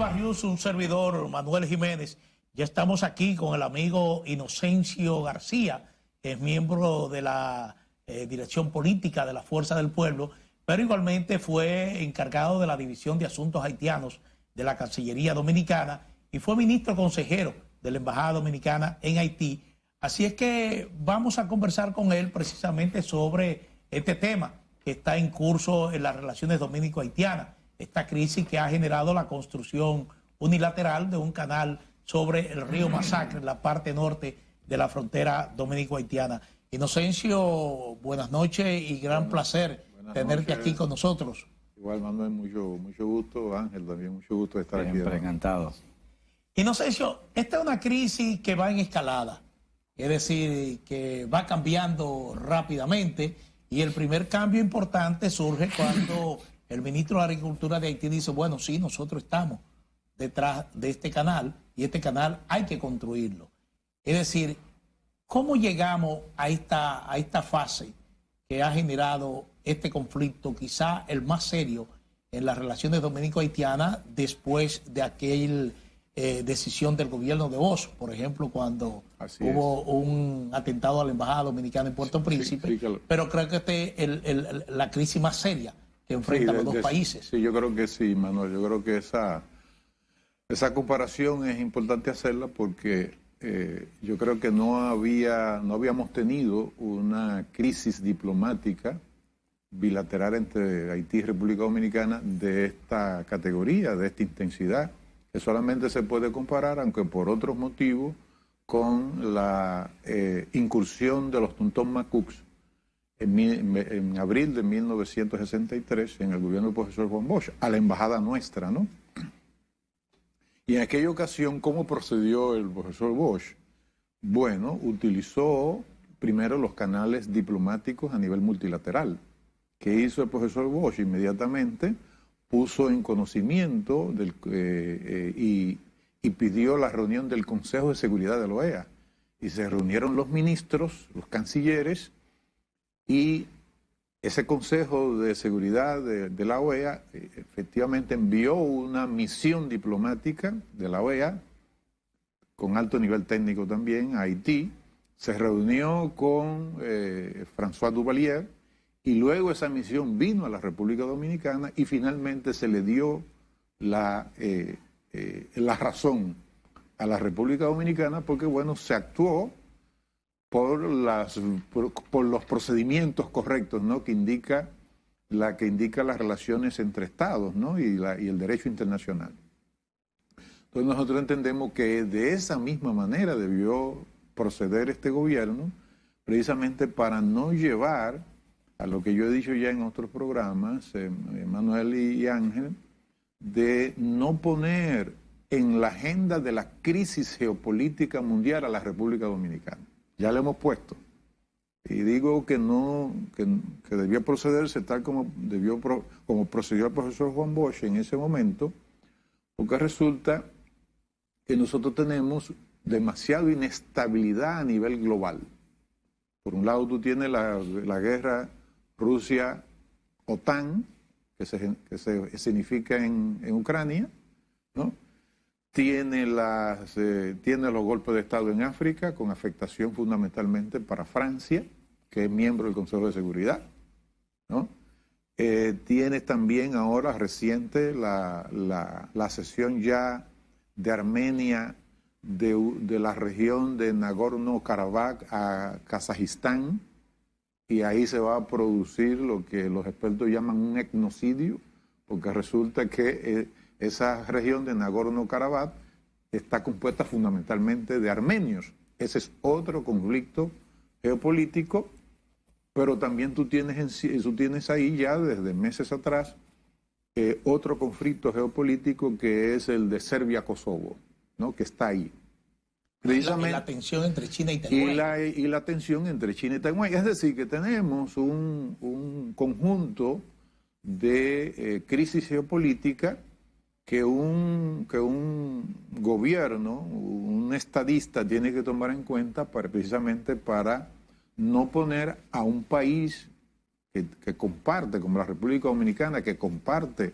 Barrios, un servidor, Manuel Jiménez. Ya estamos aquí con el amigo Inocencio García, que es miembro de la Dirección Política de la Fuerza del Pueblo, pero igualmente fue encargado de la División de Asuntos Haitianos de la Cancillería Dominicana y fue ministro consejero de la Embajada Dominicana en Haití. Así es que vamos a conversar con él precisamente sobre este tema que está en curso en las relaciones dominico-haitianas, esta crisis que ha generado la construcción unilateral de un canal sobre el río Masacre, en la parte norte de la frontera dominico-haitiana. Inocencio, buenas noches y gran placer tenerte aquí con nosotros. Igual, Manuel, mucho gusto. Ángel, también mucho gusto de estar aquí. Siempre encantado. Inocencio, esta es una crisis que va en escalada, es decir, que va cambiando rápidamente, y el primer cambio importante surge cuando el ministro de Agricultura de Haití dice, bueno, sí, nosotros estamos detrás de este canal y este canal hay que construirlo. Es decir, ¿cómo llegamos a esta fase que ha generado este conflicto, quizá el más serio en las relaciones dominico-haitianas después de aquella decisión del gobierno de Bosch, por ejemplo, cuando hubo un atentado a la Embajada Dominicana en Puerto Príncipe, pero creo que esta es la crisis más seria que enfrentan los dos países? Sí, yo creo que sí, Manuel. Yo creo que esa comparación es importante hacerla porque yo creo que no habíamos tenido una crisis diplomática bilateral entre Haití y República Dominicana de esta categoría, de esta intensidad, que solamente se puede comparar, aunque por otros motivos, con la incursión de los Tontón Macucs en abril de 1963 en el gobierno del profesor Juan Bosch, a la embajada nuestra, ¿no? Y en aquella ocasión, ¿cómo procedió el profesor Bosch? Bueno, utilizó primero los canales diplomáticos a nivel multilateral. ¿Qué hizo el profesor Bosch? Inmediatamente puso en conocimiento y pidió la reunión del Consejo de Seguridad de la OEA. Y se reunieron los ministros, los cancilleres, y ese Consejo de Seguridad de la OEA efectivamente envió una misión diplomática de la OEA, con alto nivel técnico también, a Haití. Se reunió con François Duvalier, y luego esa misión vino a la República Dominicana y finalmente se le dio la razón a la República Dominicana porque, bueno, se actuó por los procedimientos correctos, ¿no?, que indica las relaciones entre Estados, ¿no?, y el derecho internacional. Entonces nosotros entendemos que de esa misma manera debió proceder este gobierno, precisamente para no llevar a lo que yo he dicho ya en otros programas, Manuel y Ángel, de no poner en la agenda de la crisis geopolítica mundial a la República Dominicana. Ya le hemos puesto. Y digo que debió procederse tal como procedió el profesor Juan Bosch en ese momento, porque resulta que nosotros tenemos demasiada inestabilidad a nivel global. Por un lado tú tienes la guerra Rusia-OTAN, que se escenifica en Ucrania, ¿no? Tiene los golpes de Estado en África, con afectación fundamentalmente para Francia, que es miembro del Consejo de Seguridad, ¿no? Tienes también ahora reciente la cesión ya de Armenia de la región de Nagorno-Karabaj a Kazajistán, y ahí se va a producir lo que los expertos llaman un etnocidio, porque resulta que esa región de Nagorno-Karabaj está compuesta fundamentalmente de armenios. Ese es otro conflicto geopolítico, pero también tú tienes ahí ya desde meses atrás otro conflicto geopolítico que es el de Serbia-Kosovo, ¿no?, que está ahí. Precisamente, la tensión entre China y Taiwán. Y la tensión entre China y Taiwán. Es decir, que tenemos un conjunto de crisis geopolítica que un gobierno, un estadista tiene que tomar en cuenta precisamente para no poner a un país que comparte, como la República Dominicana, que comparte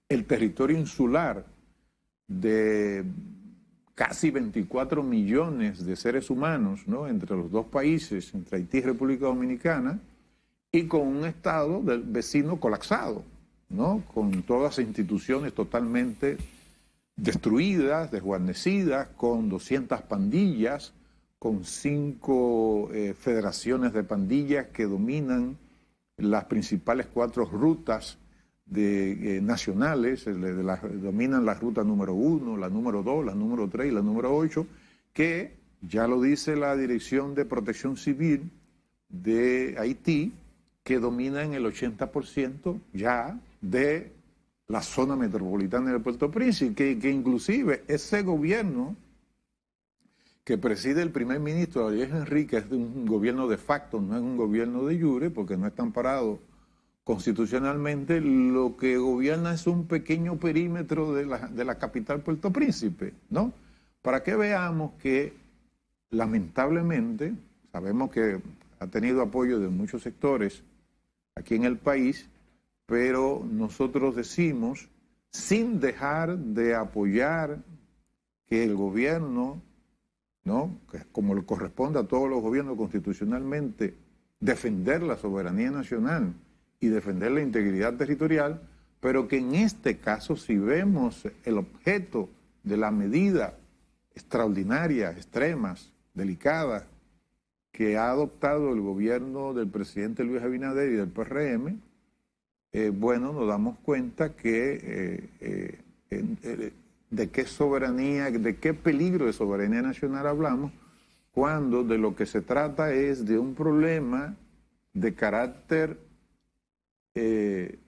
el territorio insular de casi 24 millones de seres humanos, ¿no?, entre los dos países, entre Haití y República Dominicana, y con un Estado del vecino colapsado, ¿no?, con todas las instituciones totalmente destruidas, desguarnecidas, con 200 pandillas, con 5 federaciones de pandillas que dominan las principales 4 rutas nacionales, dominan la ruta número 1, la número 2, la número 3 y la número 8, que ya lo dice la Dirección de Protección Civil de Haití, que dominan el 80% ya de la zona metropolitana de Puerto Príncipe, que inclusive ese gobierno que preside el primer ministro Ariel Henry, es un gobierno de facto, no es un gobierno de jure, porque no está amparado constitucionalmente, lo que gobierna es un pequeño perímetro de la capital Puerto Príncipe, ¿no? Para que veamos que, lamentablemente, sabemos que ha tenido apoyo de muchos sectores aquí en el país, pero nosotros decimos, sin dejar de apoyar que el gobierno, ¿no?, que como le corresponde a todos los gobiernos constitucionalmente, defender la soberanía nacional y defender la integridad territorial, pero que en este caso, si vemos el objeto de la medida extraordinaria, extremas, delicadas, que ha adoptado el gobierno del presidente Luis Abinader y del PRM, bueno, nos damos cuenta que de qué soberanía, de qué peligro de soberanía nacional hablamos, cuando de lo que se trata es de un problema de carácter de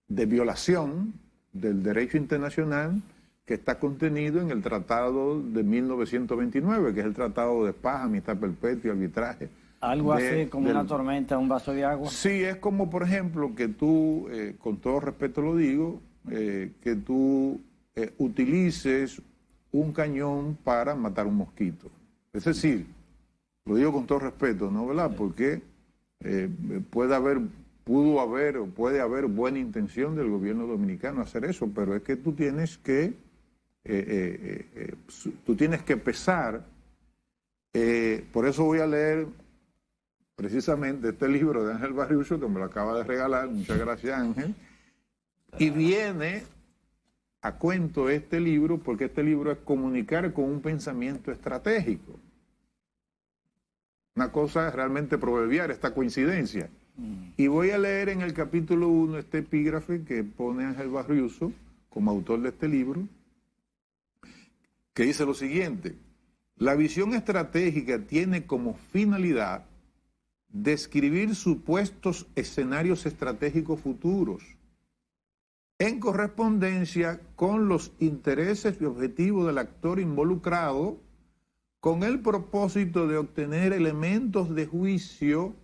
violación del derecho internacional que está contenido en el Tratado de 1929, que es el Tratado de Paz, Amistad Perpetua y Arbitraje. Algo así como una tormenta, un vaso de agua. Sí, es como, por ejemplo, que tú, con todo respeto lo digo, que tú utilices un cañón para matar un mosquito. Es decir, lo digo con todo respeto, ¿no?, ¿verdad? Porque puede haber buena intención del gobierno dominicano hacer eso, pero es que tú tienes que pesar. Por eso voy a leer precisamente este libro de Ángel Barriuso, que me lo acaba de regalar, muchas gracias, Ángel, y viene a cuento este libro, porque este libro es comunicar con un pensamiento estratégico. Una cosa realmente proverbial, esta coincidencia. Y voy a leer en el capítulo 1 este epígrafe que pone Ángel Barriuso como autor de este libro, que dice lo siguiente: la visión estratégica tiene como finalidad describir supuestos escenarios estratégicos futuros en correspondencia con los intereses y objetivos del actor involucrado, con el propósito de obtener elementos de juicio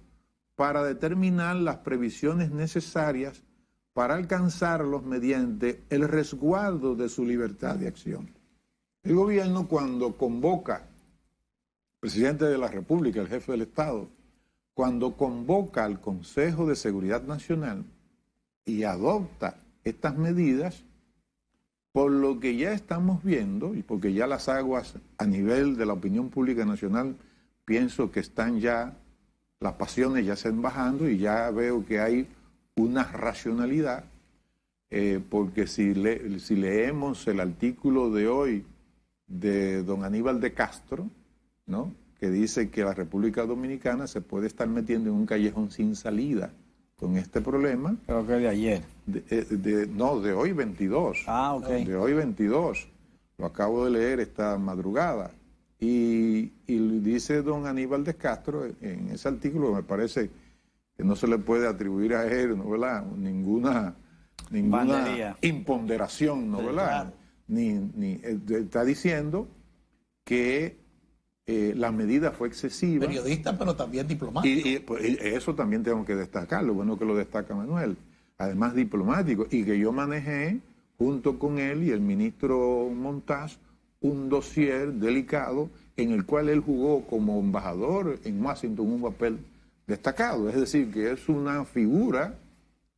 para determinar las previsiones necesarias para alcanzarlos mediante el resguardo de su libertad de acción. El gobierno, cuando convoca, el presidente de la República, el jefe del Estado, cuando convoca al Consejo de Seguridad Nacional y adopta estas medidas, por lo que ya estamos viendo, y porque ya las aguas a nivel de la opinión pública nacional, pienso que están ya, las pasiones ya se van bajando y ya veo que hay una racionalidad, porque si leemos el artículo de hoy de don Aníbal de Castro, ¿no?, que dice que la República Dominicana se puede estar metiendo en un callejón sin salida con este problema. Creo que de ayer. No, de hoy 22. Ah, ok. De hoy 22. Lo acabo de leer esta madrugada. Y dice don Aníbal de Castro en ese artículo, me parece que no se le puede atribuir a él, ¿no?, ¿verdad?, ninguna imponderación, ¿no?, ¿verdad? Está diciendo que la medida fue excesiva. Periodista, pero también diplomático. Y pues, eso también tengo que destacarlo, bueno que lo destaca Manuel. Además diplomático, y que yo manejé junto con él y el ministro Montaz un dossier delicado en el cual él jugó como embajador en Washington un papel destacado. Es decir, que es una figura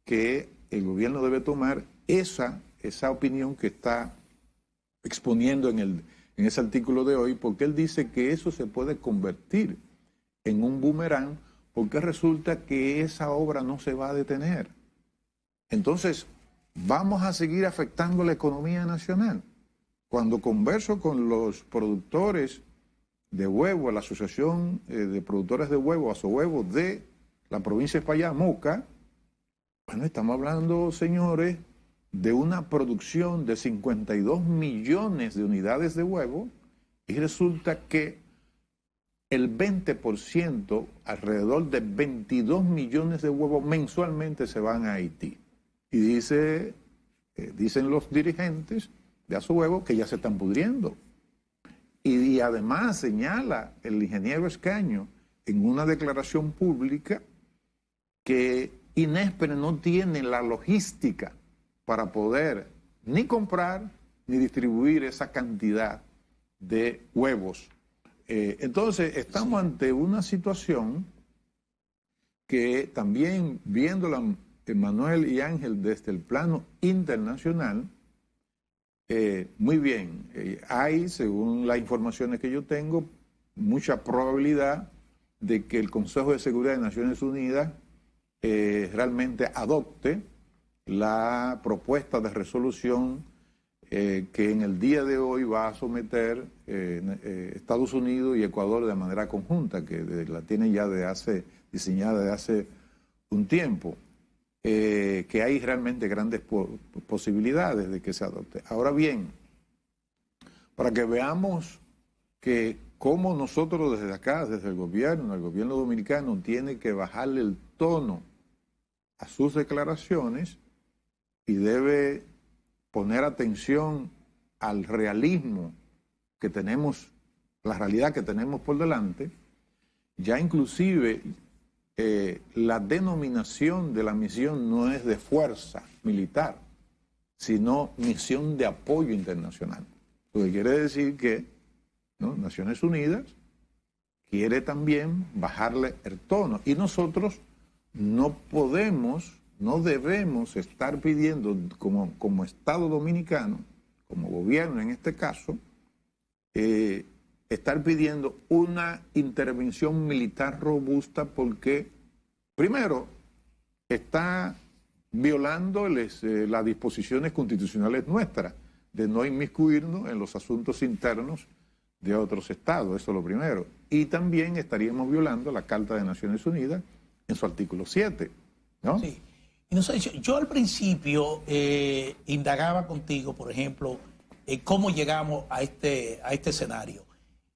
que el gobierno debe tomar esa opinión que está exponiendo en ese artículo de hoy, porque él dice que eso se puede convertir en un boomerang, porque resulta que esa obra no se va a detener. Entonces, vamos a seguir afectando la economía nacional. Cuando converso con los productores de huevo, la Asociación de Productores de Huevo, Asohuevo, de la provincia de Espaillat, Moca, bueno, estamos hablando, señores, de una producción de 52 millones de unidades de huevo, y resulta que el 20%, alrededor de 22 millones de huevos mensualmente se van a Haití. Y dicen los dirigentes de Asohuevo que ya se están pudriendo. Y además señala el ingeniero Escaño en una declaración pública que Inespre no tiene la logística para poder ni comprar ni distribuir esa cantidad de huevos. Entonces, estamos ante una situación que también, viéndola Manuel y Ángel desde el plano internacional, muy bien, hay, según las informaciones que yo tengo, mucha probabilidad de que el Consejo de Seguridad de Naciones Unidas realmente adopte la propuesta de resolución que en el día de hoy va a someter Estados Unidos y Ecuador de manera conjunta, que la tiene ya diseñada de hace un tiempo, que hay realmente grandes posibilidades de que se adopte. Ahora bien, para que veamos que cómo nosotros desde acá, desde el gobierno dominicano, tiene que bajarle el tono a sus declaraciones y debe poner atención al realismo que tenemos, la realidad que tenemos por delante. Ya inclusive la denominación de la misión no es de fuerza militar, sino misión de apoyo internacional. Lo que quiere decir que, ¿no?, Naciones Unidas quiere también bajarle el tono, y nosotros no podemos, no debemos estar pidiendo como Estado Dominicano, como gobierno en este caso, estar pidiendo una intervención militar robusta, porque primero está violando las disposiciones constitucionales nuestras de no inmiscuirnos en los asuntos internos de otros estados, eso es lo primero. Y también estaríamos violando la Carta de Naciones Unidas en su artículo 7, ¿no? Sí. Y no sé, yo al principio indagaba contigo, por ejemplo, cómo llegamos a este escenario.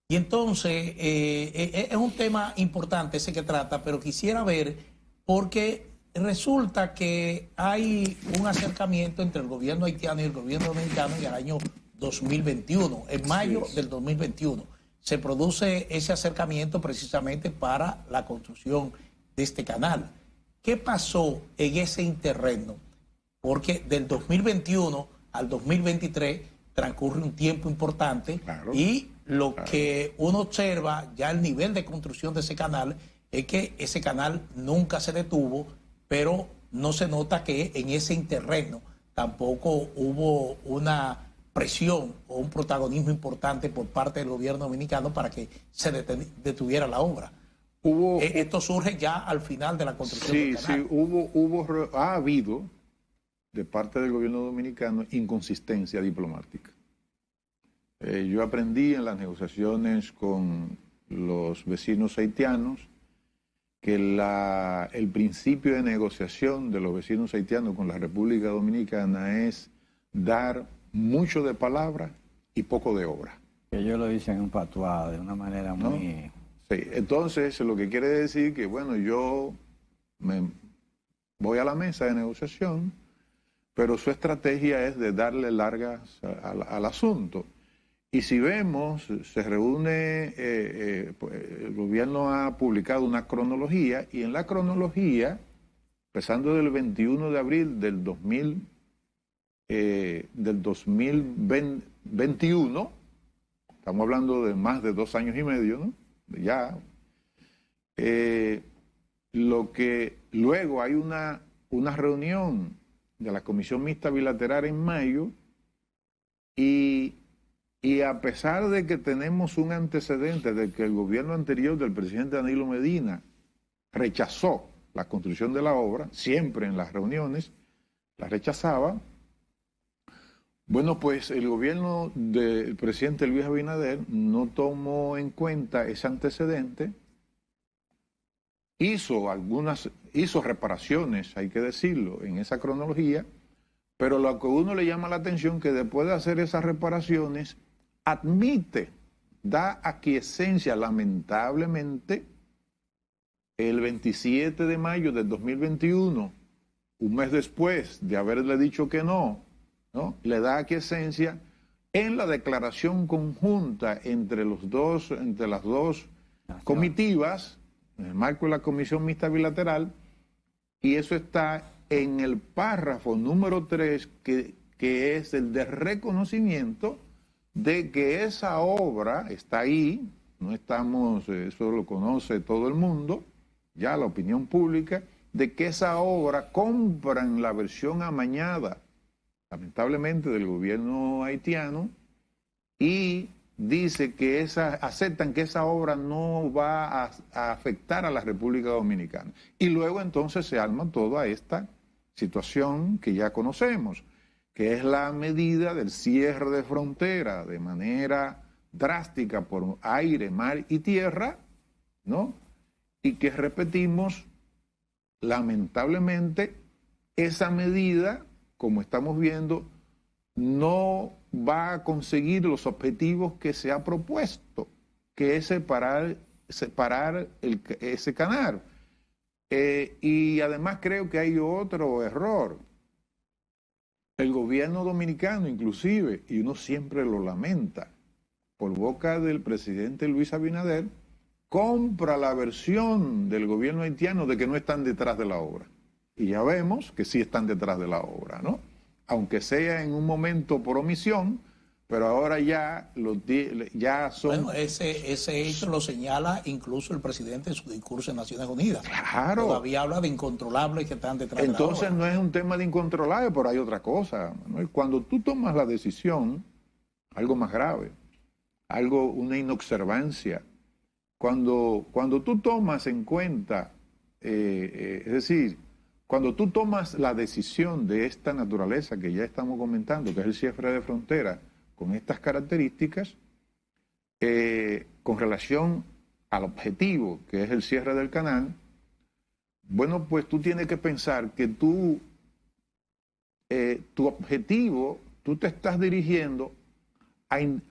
Y entonces es un tema importante ese que trata, pero quisiera ver, porque resulta que hay un acercamiento entre el gobierno haitiano y el gobierno dominicano en el año 2021, en mayo del 2021. Se produce ese acercamiento precisamente para la construcción de este canal. ¿Qué pasó en ese interregno? Porque del 2021 al 2023 transcurre un tiempo importante, claro, y lo que uno observa ya el nivel de construcción de ese canal es que ese canal nunca se detuvo, pero no se nota que en ese interregno tampoco hubo una presión o un protagonismo importante por parte del gobierno dominicano para que se detuviera la obra. Esto surge ya al final de la construcción del canal. Sí, ha habido de parte del gobierno dominicano inconsistencia diplomática. Yo aprendí en las negociaciones con los vecinos haitianos que el principio de negociación de los vecinos haitianos con la República Dominicana es dar mucho de palabra y poco de obra. Ellos lo dicen en patuá de una manera muy... ¿no? Sí, entonces lo que quiere decir que, bueno, yo me voy a la mesa de negociación, pero su estrategia es de darle largas al asunto. Y si vemos, se reúne, el gobierno ha publicado una cronología, y en la cronología, empezando del 21 de abril del 2021, estamos hablando de más de 2 años y medio, ¿no? Ya, lo que luego hay una reunión de la Comisión Mixta Bilateral en mayo, y Y a pesar de que tenemos un antecedente de que el gobierno anterior del presidente Danilo Medina rechazó la construcción de la obra, siempre en las reuniones la rechazaba, bueno, pues el gobierno del presidente Luis Abinader no tomó en cuenta ese antecedente, hizo reparaciones, hay que decirlo, en esa cronología, pero lo que a uno le llama la atención que después de hacer esas reparaciones, admite, da aquiescencia, lamentablemente, el 27 de mayo del 2021, un mes después de haberle dicho que no, le da aquiescencia en la declaración conjunta entre las dos comitivas, en el marco de la Comisión Mixta Bilateral, y eso está en el párrafo número 3, que es el de reconocimiento de que esa obra está ahí, no estamos, eso lo conoce todo el mundo, ya la opinión pública, de que esa obra compran la versión amañada, lamentablemente, del gobierno haitiano, y dice que aceptan que esa obra no va a afectar a la República Dominicana. Y luego entonces se arma toda esta situación que ya conocemos, que es la medida del cierre de frontera de manera drástica por aire, mar y tierra, ¿no? Y que repetimos, lamentablemente, esa medida, como estamos viendo, no va a conseguir los objetivos que se ha propuesto, que es separar ese canal. Y además creo que hay otro error. El gobierno dominicano, inclusive, y uno siempre lo lamenta, por boca del presidente Luis Abinader, compra la versión del gobierno haitiano de que no están detrás de la obra. Y ya vemos que sí están detrás de la obra, ¿no? Aunque sea en un momento por omisión, pero ahora ya son... Bueno, ese hecho lo señala incluso el presidente en su discurso en Naciones Unidas. Claro. Todavía habla de incontrolables que están detrás Entonces de la obra. no es un tema de incontrolable, pero hay otra cosa, Manuel. Cuando tú tomas la decisión, algo más grave, una inobservancia, cuando tú tomas en cuenta, es decir, cuando tú tomas la decisión de esta naturaleza que ya estamos comentando, que es el cierre de frontera, con estas características, con relación al objetivo, que es el cierre del canal, bueno, pues tú tienes que pensar que tu objetivo, tú te estás dirigiendo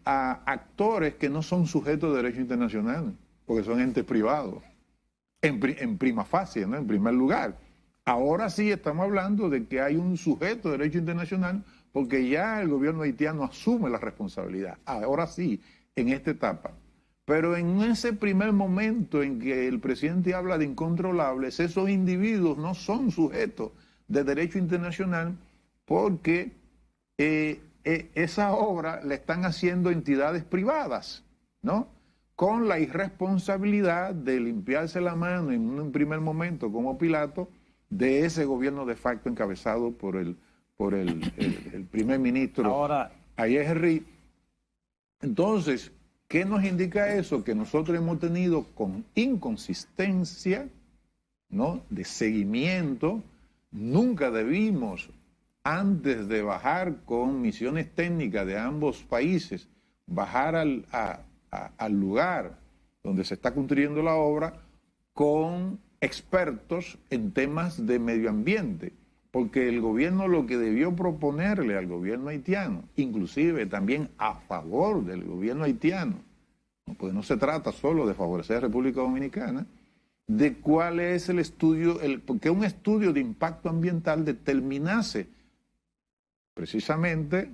a actores que no son sujetos de derecho internacional, porque son entes privados, en prima facie, ¿no? En primer lugar. Ahora sí estamos hablando de que hay un sujeto de derecho internacional porque ya el gobierno haitiano asume la responsabilidad. Ahora sí, en esta etapa. Pero en ese primer momento en que el presidente habla de incontrolables, esos individuos no son sujetos de derecho internacional porque esa obra la están haciendo entidades privadas, ¿no? Con la irresponsabilidad de limpiarse la mano en un primer momento como Pilato de ese gobierno de facto encabezado por el primer ministro Ariel Henry. Entonces, ¿qué nos indica eso? Que nosotros hemos tenido con inconsistencia, ¿no?, de seguimiento. Nunca debimos, antes de bajar con misiones técnicas de ambos países, bajar al lugar donde se está construyendo la obra con expertos en temas de medio ambiente, porque el gobierno lo que debió proponerle al gobierno haitiano, inclusive también a favor del gobierno haitiano, porque no se trata solo de favorecer a la República Dominicana, de cuál es el estudio, porque un estudio de impacto ambiental determinase precisamente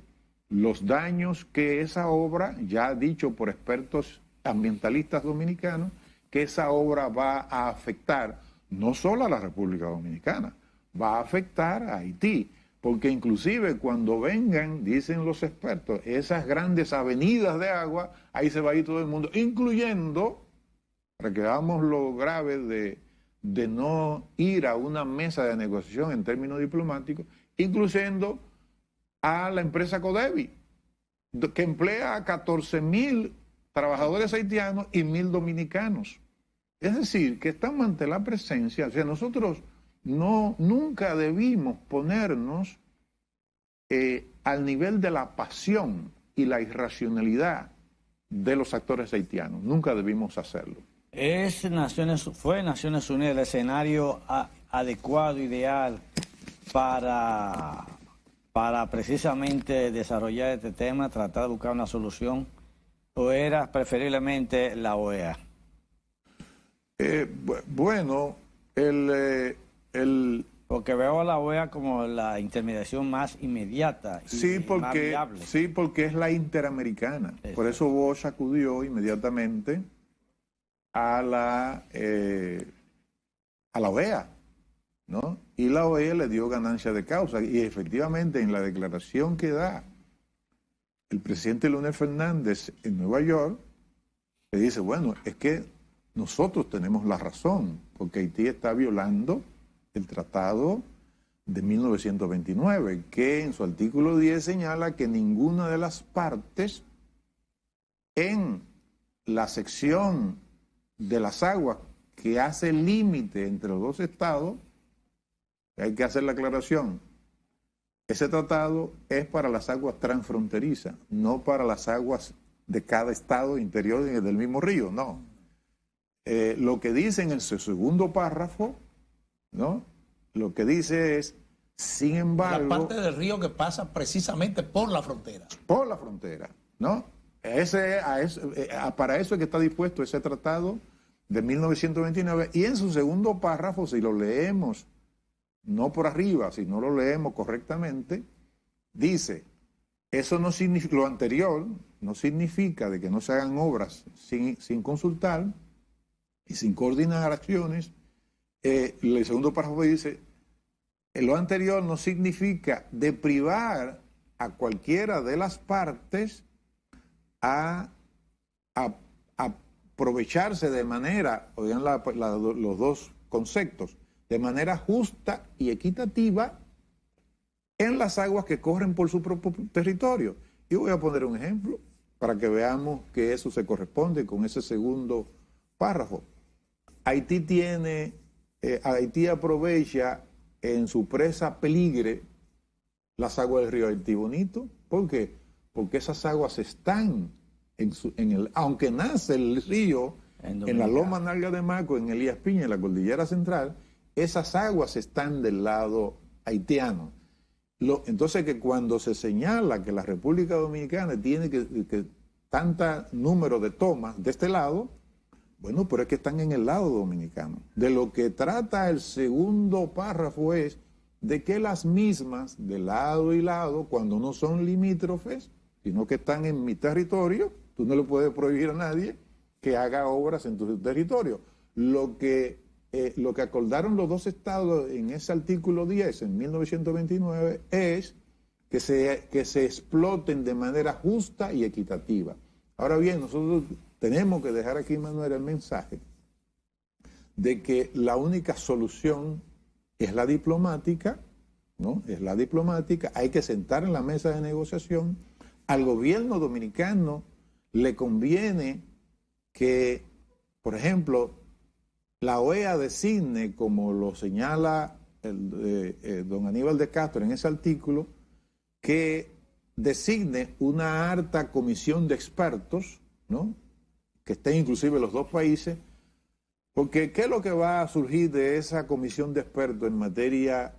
los daños que esa obra, ya dicho por expertos ambientalistas dominicanos, que esa obra va a afectar no solo a la República Dominicana, va a afectar a Haití, porque inclusive cuando vengan, dicen los expertos, esas grandes avenidas de agua, ahí se va a ir todo el mundo, incluyendo, para que veamos lo grave de no ir a una mesa de negociación en términos diplomáticos, incluyendo a la empresa Codevi, que emplea a 14.000 trabajadores haitianos y 1.000 dominicanos. Es decir, que estamos ante la presencia, o sea, nosotros nunca debimos ponernos al nivel de la pasión y la irracionalidad de los actores haitianos. Nunca debimos hacerlo. ¿Fue Naciones Unidas el escenario adecuado, ideal para precisamente desarrollar este tema, tratar de buscar una solución, o era preferiblemente la OEA? Bueno, porque veo a la OEA como la intermediación más inmediata y más viable. Sí, porque es la interamericana. Exacto. Por eso Bosch acudió inmediatamente a la OEA, ¿no? Y la OEA le dio ganancia de causa. Y efectivamente, en la declaración que da el presidente Leonel Fernández en Nueva York, le dice, bueno, es que nosotros tenemos la razón, porque Haití está violando el tratado de 1929, que en su artículo 10 señala que ninguna de las partes en la sección de las aguas que hace límite entre los dos estados, hay que hacer la aclaración, ese tratado es para las aguas transfronterizas, no para las aguas de cada estado interior del mismo río, no. Lo que dice en el segundo párrafo, ¿no? Lo que dice es, sin embargo... La parte del río que pasa precisamente por la frontera. Por la frontera, ¿no? Para eso es que está dispuesto ese tratado de 1929. Y en su segundo párrafo, si lo leemos, no por arriba, si no lo leemos correctamente, dice, eso no significa, lo anterior no significa de que no se hagan obras sin consultar y sin coordinar acciones. El segundo párrafo dice, lo anterior no significa de privar a cualquiera de las partes a aprovecharse de manera, oigan los dos conceptos, de manera justa y equitativa en las aguas que corren por su propio territorio. Y voy a poner un ejemplo para que veamos que eso se corresponde con ese segundo párrafo. Haití aprovecha en su presa Peligre las aguas del río Haití Bonito. ¿Por qué? Porque esas aguas están aunque nace el río en la Loma Nalga de Maco, en Elías Piña, en la Cordillera Central, esas aguas están del lado haitiano. Entonces, que cuando se señala que la República Dominicana tiene que tanto número de tomas de este lado, bueno, pero es que están en el lado dominicano. De lo que trata el segundo párrafo es de que las mismas, de lado y lado, cuando no son limítrofes, sino que están en mi territorio, tú no le puedes prohibir a nadie que haga obras en tu territorio. Lo que acordaron los dos estados en ese artículo 10, en 1929, es que se exploten de manera justa y equitativa. Ahora bien, nosotros tenemos que dejar aquí, Manuel, el mensaje de que la única solución es la diplomática, ¿no? Es la diplomática, hay que sentar en la mesa de negociación. Al gobierno dominicano le conviene que, por ejemplo, la OEA designe, como lo señala don Aníbal de Castro en ese artículo, que designe una harta comisión de expertos, ¿no? Que estén inclusive los dos países, porque ¿qué es lo que va a surgir de esa comisión de expertos en materia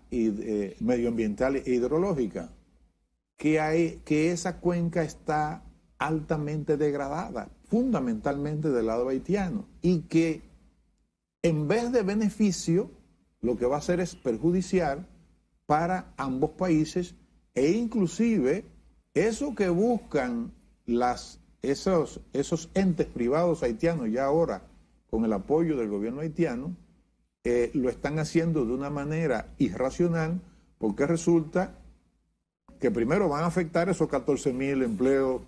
medioambiental e hidrológica? Que esa cuenca está altamente degradada, fundamentalmente del lado haitiano, y que en vez de beneficio, lo que va a hacer es perjudicial para ambos países, e inclusive eso que buscan esos entes privados haitianos ya ahora con el apoyo del gobierno haitiano, lo están haciendo de una manera irracional, porque resulta que primero van a afectar esos 14.000 empleos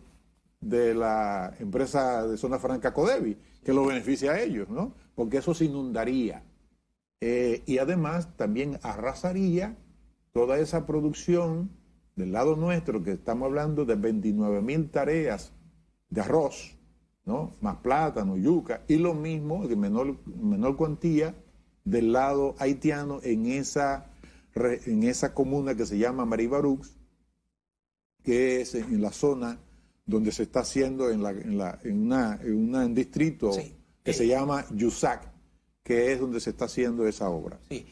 de la empresa de Zona Franca Codevi, que lo beneficia a ellos, ¿no? Porque eso se inundaría. Y además también arrasaría toda esa producción del lado nuestro, que estamos hablando de 29.000 tareas de arroz, ¿no? Más plátano, yuca, y lo mismo, de menor cuantía, del lado haitiano en esa comuna que se llama Maribarux, que es en la zona donde se está haciendo en un distrito que se llama Yusac, que es donde se está haciendo esa obra. Sí.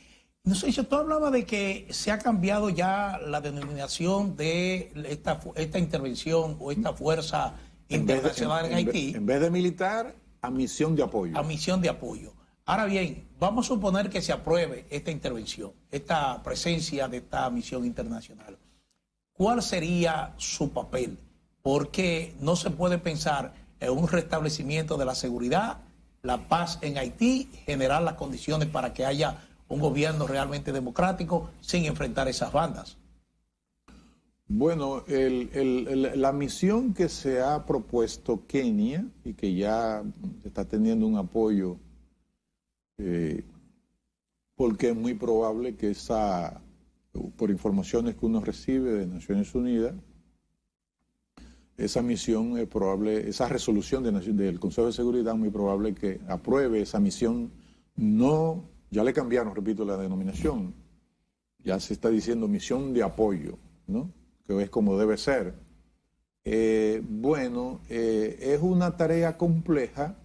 No sé, tú hablabas de que se ha cambiado ya la denominación de esta intervención o esta fuerza internacional en Haití. En vez de militar, a misión de apoyo. A misión de apoyo. Ahora bien, vamos a suponer que se apruebe esta intervención, esta presencia de esta misión internacional. ¿Cuál sería su papel? Porque no se puede pensar en un restablecimiento de la seguridad, la paz en Haití, generar las condiciones para que haya un gobierno realmente democrático sin enfrentar esas bandas. Bueno, la misión que se ha propuesto Kenia y que ya está teniendo un apoyo, porque es muy probable que por informaciones que uno recibe de Naciones Unidas, esa misión es probable, esa resolución del Consejo de Seguridad, muy probable que apruebe esa misión. No, ya le cambiaron, repito, la denominación. Ya se está diciendo misión de apoyo, ¿no? Que es como debe ser. Es una tarea compleja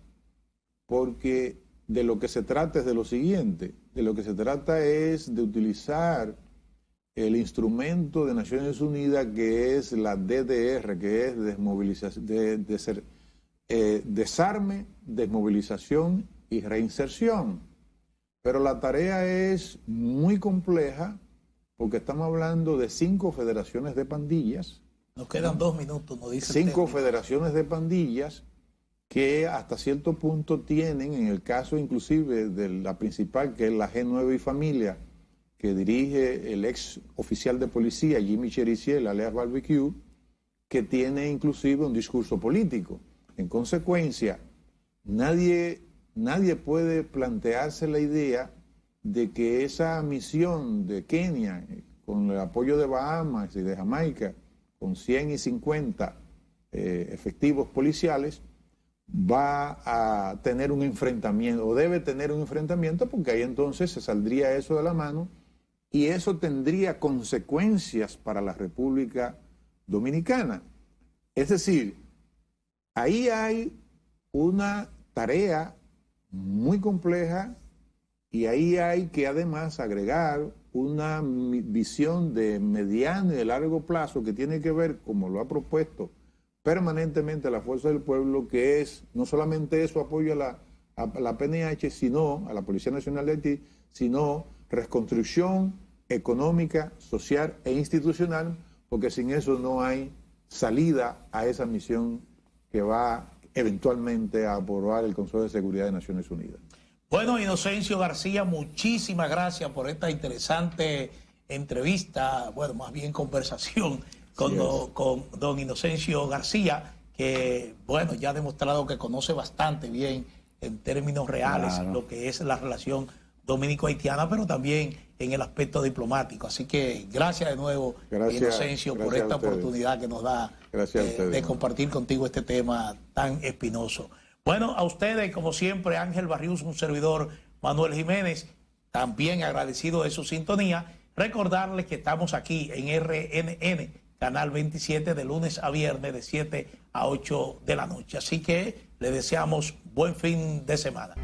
porque de lo que se trata es de lo siguiente. De lo que se trata es de utilizar el instrumento de Naciones Unidas que es la DDR, que es desarme, desmovilización y reinserción. Pero la tarea es muy compleja porque estamos hablando de 5 federaciones de pandillas. Nos quedan 2 minutos, nos dice 5 federaciones de pandillas que hasta cierto punto tienen, en el caso inclusive de la principal, que es la G9 y Familia, que dirige el ex oficial de policía, Jimmy Chericiel, alias Barbecue, que tiene inclusive un discurso político. En consecuencia, nadie puede plantearse la idea de que esa misión de Kenia, con el apoyo de Bahamas y de Jamaica, con 100 y 50 efectivos policiales, va a tener un enfrentamiento, o debe tener un enfrentamiento, porque ahí entonces se saldría eso de la mano, y eso tendría consecuencias para la República Dominicana. Es decir, ahí hay una tarea muy compleja y ahí hay que además agregar una visión de mediano y de largo plazo que tiene que ver, como lo ha propuesto permanentemente la Fuerza del Pueblo, que es no solamente eso apoyo a la PNH, sino a la Policía Nacional de Haití, sino reconstrucción económica, social e institucional, porque sin eso no hay salida a esa misión que va eventualmente a aprobar el Consejo de Seguridad de Naciones Unidas. Bueno, Inocencio García, muchísimas gracias por esta interesante entrevista, bueno, más bien conversación con don Inocencio García, que, bueno, ya ha demostrado que conoce bastante bien en términos reales lo que es la relación dominico-haitiana, pero también en el aspecto diplomático. Así que gracias de nuevo, Inocencio, por esta oportunidad que nos da de compartir contigo este tema tan espinoso. Bueno, a ustedes, como siempre, Ángel Barrios, un servidor, Manuel Jiménez, también agradecido de su sintonía. Recordarles que estamos aquí en RNN, Canal 27, de lunes a viernes, de 7 a 8 de la noche. Así que les deseamos buen fin de semana.